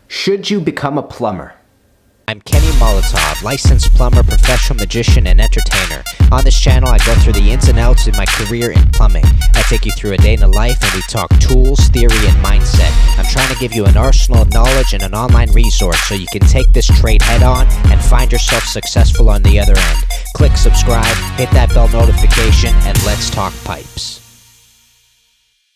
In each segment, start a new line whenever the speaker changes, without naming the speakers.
Should you become a plumber?
I'm Kenny Molotov, licensed plumber, professional magician, and entertainer. On this channel, I go through the ins and outs of my career in plumbing. I take you through a day in the life and we talk tools, theory, and mindset. I'm trying to give you an arsenal of knowledge and an online resource so you can take this trade head on and find yourself successful on the other end. Click subscribe, hit that bell notification, and let's talk pipes.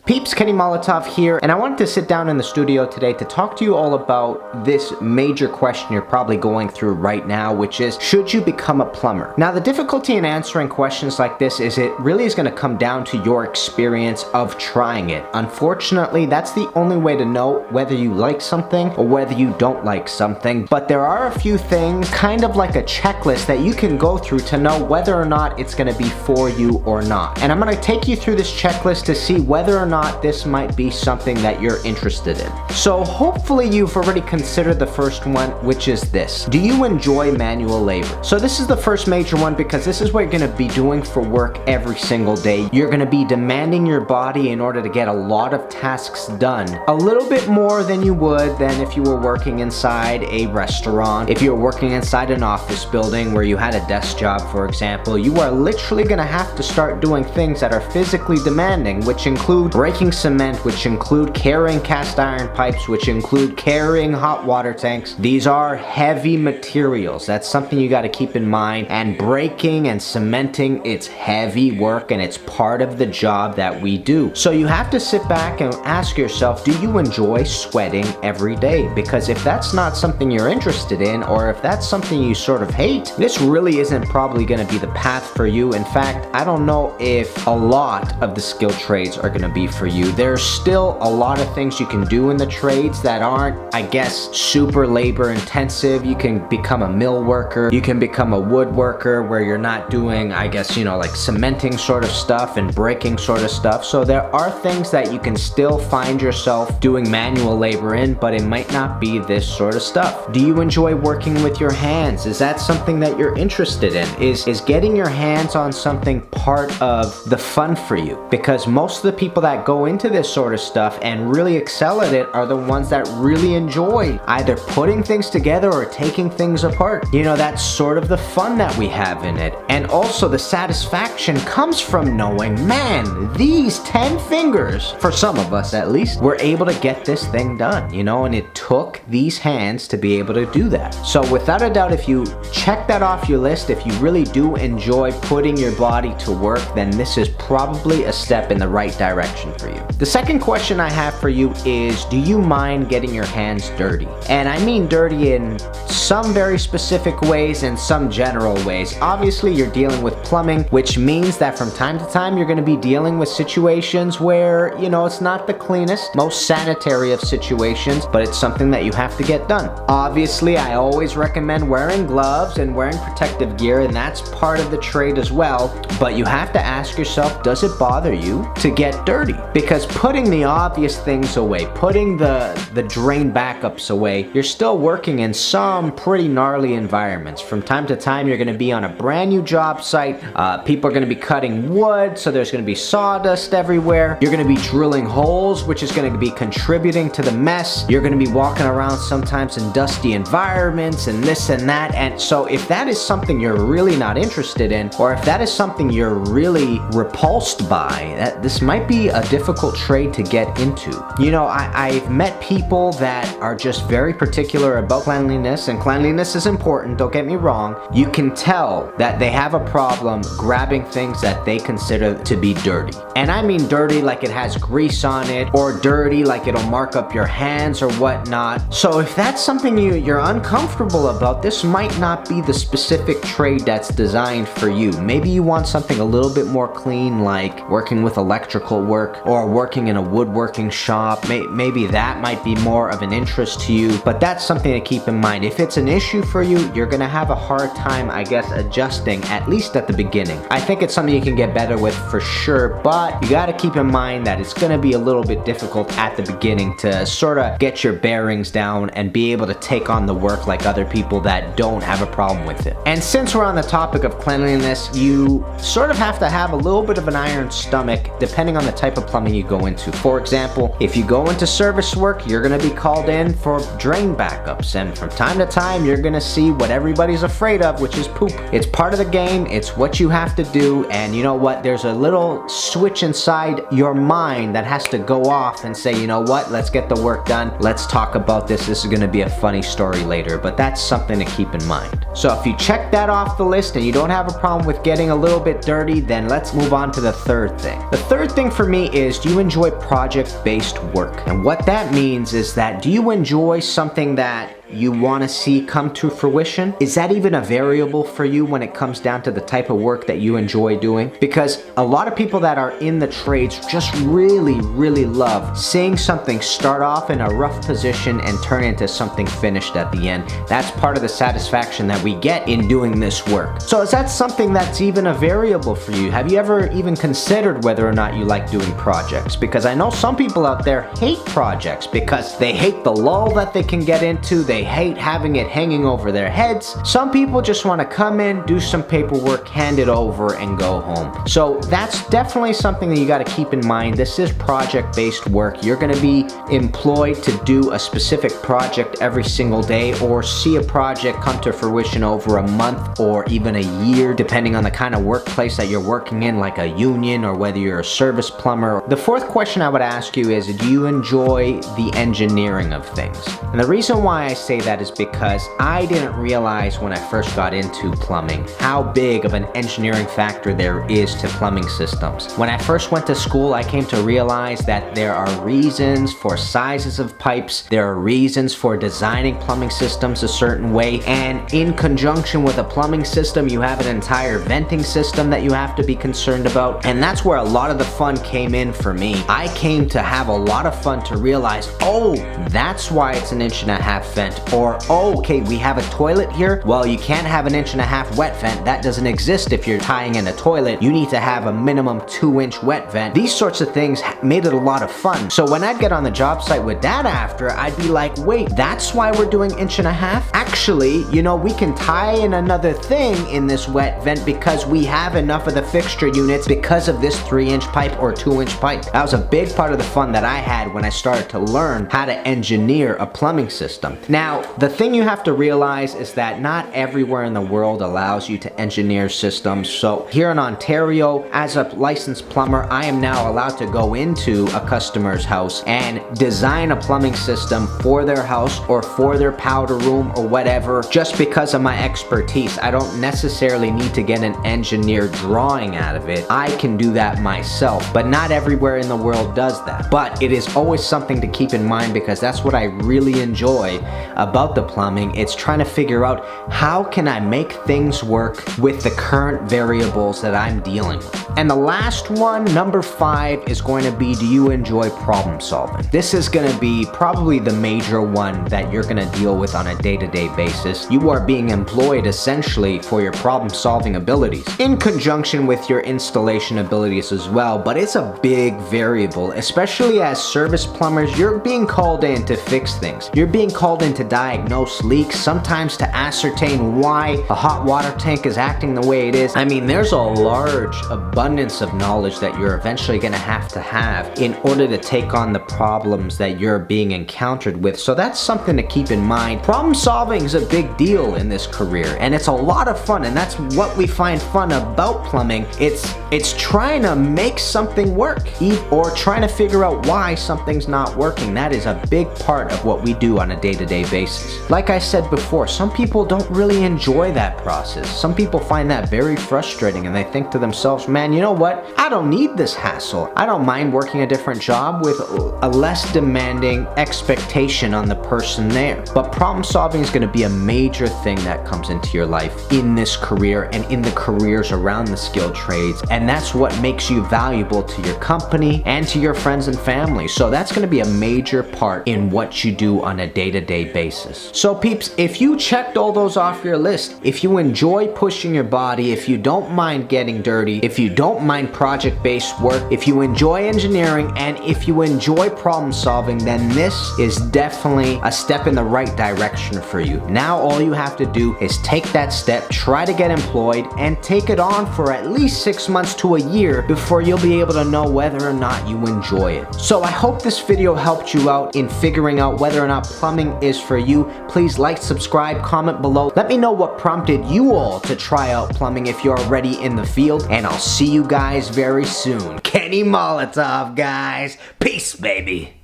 Peeps, Kenny Molotov here, and I wanted to sit down in the studio today to talk to you all about this major question you're probably going through right now, which is, should you become a plumber? Now, the difficulty in answering questions like this is it really is going to come down to your experience of trying it. Unfortunately, that's the only way to know whether you like something or whether you don't like something, but there are a few things, kind of like a checklist, that you can go through to know whether or not it's going to be for you or not. And I'm going to take you through this checklist to see whether or not this might be something that you're interested in. So hopefully you've already considered the first one, which is this. Do you enjoy manual labor? So this is the first major one because this is what you're going to be doing for work every single day. You're going to be demanding your body in order to get a lot of tasks done. A little bit more than you would than if you were working inside a restaurant. If you were working inside an office building where you had a desk job, for example, you are literally going to have to start doing things that are physically demanding, which include breaking cement, which include carrying cast iron pipes, which include carrying hot water tanks. These are heavy materials. That's something you got to keep in mind. And breaking and cementing, it's heavy work and it's part of the job that we do. So you have to sit back and ask yourself, do you enjoy sweating every day? Because if that's not something you're interested in, or if that's something you sort of hate, this really isn't probably going to be the path for you. In fact, I don't know if a lot of the skilled trades are going to be for you. There's still a lot of things you can do in the trades that aren't, I guess, super labor intensive. You can become a mill worker. You can become a woodworker where you're not doing, I guess, like cementing sort of stuff and breaking sort of stuff. So there are things that you can still find yourself doing manual labor in, but it might not be this sort of stuff. Do you enjoy working with your hands? Is that something that you're interested in? Is getting your hands on something part of the fun for you? Because most of the people that go into this sort of stuff and really excel at it are the ones that really enjoy either putting things together or taking things apart. That's sort of the fun that we have in it. And also the satisfaction comes from knowing, man, these 10 fingers, for some of us at least, were able to get this thing done, and it took these hands to be able to do that. So without a doubt, if you check that off your list, if you really do enjoy putting your body to work, then this is probably a step in the right direction for you. The second question I have for you is, do you mind getting your hands dirty? And I mean dirty in some very specific ways and some general ways. Obviously, you're dealing with plumbing, which means that from time to time, you're going to be dealing with situations where, it's not the cleanest, most sanitary of situations, but it's something that you have to get done. Obviously, I always recommend wearing gloves and wearing protective gear, and that's part of the trade as well. But you have to ask yourself, does it bother you to get dirty? Because putting the obvious things away, putting the drain backups away, you're still working in some pretty gnarly environments. From time to time, you're going to be on a brand new job site. People are going to be cutting wood, so there's going to be sawdust everywhere. You're going to be drilling holes, which is going to be contributing to the mess. You're going to be walking around sometimes in dusty environments and this and that. And so if that is something you're really not interested in, or if that is something you're really repulsed by, this might be a difficult trade to get into. I've met people that are just very particular about cleanliness, and cleanliness is important, don't get me wrong. You can tell that they have a problem grabbing things that they consider to be dirty. And I mean dirty like it has grease on it, or dirty like it'll mark up your hands or whatnot. So if that's something you're uncomfortable about, this might not be the specific trade that's designed for you. Maybe you want something a little bit more clean, like working with electrical work or working in a woodworking shop. Maybe that might be more of an interest to you, but that's something to keep in mind. If it's an issue for you, you're gonna have a hard time, I guess, adjusting, at least at the beginning. I think it's something you can get better with for sure, but you gotta keep in mind that it's gonna be a little bit difficult at the beginning to sort of get your bearings down and be able to take on the work like other people that don't have a problem with it. And since we're on the topic of cleanliness, you sort of have to have a little bit of an iron stomach, depending on the type of of plumbing you go into. For example, if you go into service work, you're going to be called in for drain backups, and from time to time you're going to see what everybody's afraid of, which is poop. It's part of the game, it's what you have to do, and you know what, there's a little switch inside your mind that has to go off and say, you know what, let's get the work done, let's talk about this is going to be a funny story later. But that's something to keep in mind. So if you check that off the list and you don't have a problem with getting a little bit dirty, then let's move on to the third thing. The third thing for me is, do you enjoy project-based work? And what that means is that, do you enjoy something that you want to see come to fruition? Is that even a variable for you when it comes down to the type of work that you enjoy doing? Because a lot of people that are in the trades just really love seeing something start off in a rough position and turn into something finished at the end. That's part of the satisfaction that we get in doing this work. So is that something that's even a variable for you? Have you ever even considered whether or not you like doing projects? Because I know some people out there hate projects because they hate the lull that they can get into, they hate having it hanging over their heads. Some people just want to come in, do some paperwork, hand it over, and go home. So that's definitely something that you got to keep in mind. This is project-based work. You're going to be employed to do a specific project every single day, or see a project come to fruition over a month or even a year, depending on the kind of workplace that you're working in, like a union or whether you're a service plumber. The fourth question I would ask you is, do you enjoy the engineering of things? And the reason why I say that is because I didn't realize when I first got into plumbing how big of an engineering factor there is to plumbing systems. When I first went to school, I came to realize that there are reasons for sizes of pipes, there are reasons for designing plumbing systems a certain way, and in conjunction with a plumbing system, you have an entire venting system that you have to be concerned about, and that's where a lot of the fun came in for me. I came to have a lot of fun to realize, oh, that's why it's 1.5-inch vent. Or, oh, okay, we have a toilet here. Well, you can't have 1.5-inch wet vent. That doesn't exist if you're tying in a toilet. You need to have a minimum 2-inch wet vent. These sorts of things made it a lot of fun. So when I'd get on the job site with that after, I'd be like, wait, that's why we're doing 1.5 inch? Actually, you know, we can tie in another thing in this wet vent because we have enough of the fixture units because of this 3-inch pipe or 2-inch pipe. That was a big part of the fun that I had when I started to learn how to engineer a plumbing system. Now, the thing you have to realize is that not everywhere in the world allows you to engineer systems. So here in Ontario, as a licensed plumber, I am now allowed to go into a customer's house and design a plumbing system for their house or for their powder room or whatever, just because of my expertise. I don't necessarily need to get an engineer drawing out of it. I can do that myself, but not everywhere in the world does that. But it is always something to keep in mind, because that's what I really enjoy about the plumbing. It's trying to figure out, how can I make things work with the current variables that I'm dealing with? And the last one, number 5, is going to be, do you enjoy problem solving? This is going to be probably the major one that you're going to deal with on a day-to-day basis. You are being employed essentially for your problem solving abilities, in conjunction with your installation abilities as well, but it's a big variable. Especially as service plumbers, you're being called in to fix things. You're being called in to diagnose leaks, sometimes to ascertain why a hot water tank is acting the way it is. I mean, there's a large abundance of knowledge that you're eventually going to have in order to take on the problems that you're being encountered with. So that's something to keep in mind. Problem solving is a big deal in this career, and it's a lot of fun, and that's what we find fun about plumbing. It's trying to make something work, or trying to figure out why something's not working. That is a big part of what we do on a day-to-day basis. Like I said before, some people don't really enjoy that process. Some people find that very frustrating, and they think to themselves, man, you know what? I don't need this hassle. I don't mind working a different job with a less demanding expectation on the person there. But problem solving is going to be a major thing that comes into your life in this career and in the careers around the skilled trades. And that's what makes you valuable to your company and to your friends and family. So that's going to be a major part in what you do on a day-to-day basis. basis. So peeps, if you checked all those off your list, if you enjoy pushing your body, if you don't mind getting dirty, if you don't mind project-based work, if you enjoy engineering, and if you enjoy problem solving, then this is definitely a step in the right direction for you. Now all you have to do is take that step, try to get employed, and take it on for at least 6 months to a year before you'll be able to know whether or not you enjoy it. So I hope this video helped you out in figuring out whether or not plumbing is for you. Please like, subscribe, comment below. Let me know what prompted you all to try out plumbing if you're already in the field, and I'll see you guys very soon. Kenny Molotov, guys. Peace, baby.